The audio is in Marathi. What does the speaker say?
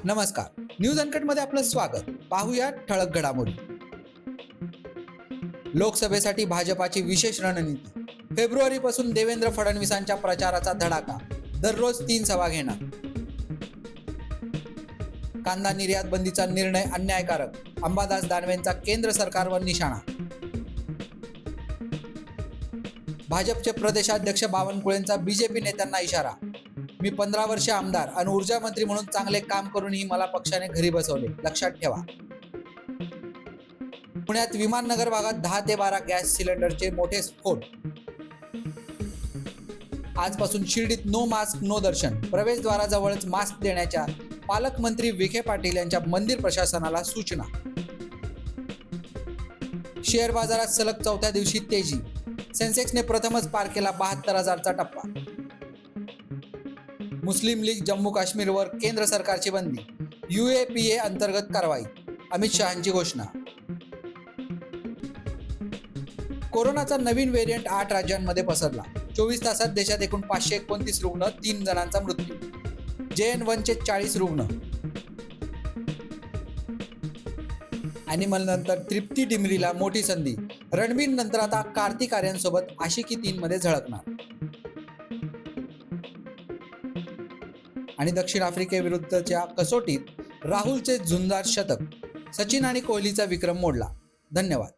नमस्कार, न्यूज अनकटमध्ये आपलं स्वागत. पाहूया ठळक घडामोडी. लोकसभेसाठी भाजपाची विशेष रणनीती. फेब्रुवारीपासून देवेंद्र फडणवीसांच्या प्रचाराचा धडाका. दररोज 3 सभा घेणार. कांदा निर्यात बंदीचा निर्णय अन्यायकारक. अंबादास दानवेंचा केंद्र सरकारवर निशाणा. भाजपचे प्रदेशाध्यक्ष बावनकुळेंचा बीजेपी नेत्यांना इशारा. मी 15 वर्षे आमदार आणि ऊर्जा मंत्री म्हणून चांगले काम करूनही मला पक्षाने घरी बसवले, लक्षात ठेवा. पुण्यात विमाननगर भागात 10 ते 12 गॅस सिलेंडरचे मोठे स्फोट. आजपासून शिर्डीत नो मास्क नो दर्शन. प्रवेशद्वाराजवळच मास्क देण्याच्या पालकमंत्री विखे पाटील यांच्या मंदिर प्रशासनाला सूचना. शेअर बाजारात सलग 4थ्या दिवशी तेजी. सेन्सेक्सने प्रथमच पार केला 72,000चा टप्पा. मुस्लिम लीग जम्मू काश्मीरवर केंद्र सरकारची बंदी. UAPA अंतर्गत कारवाई. अमित शहांची घोषणा. कोरोनाचा नवीन व्हेरियंट 8 राज्यांमध्ये पसरला. 24 तासात देशात एकूण 529 रुग्ण, 3 जणांचा मृत्यू. JN1चे 40 रुग्ण. अॅनिमल नंतर तृप्ती डिमरीला मोठी संधी. रणबीर नंतर आता कार्तिक आर्यनसोबत आशिकी 3 मध्ये झळकणार. आणि दक्षिण आफ्रिकेविरुद्धच्या कसोटीत राहुलचे झुंजार शतक. सचिन आणि कोहलीचा विक्रम मोडला. धन्यवाद.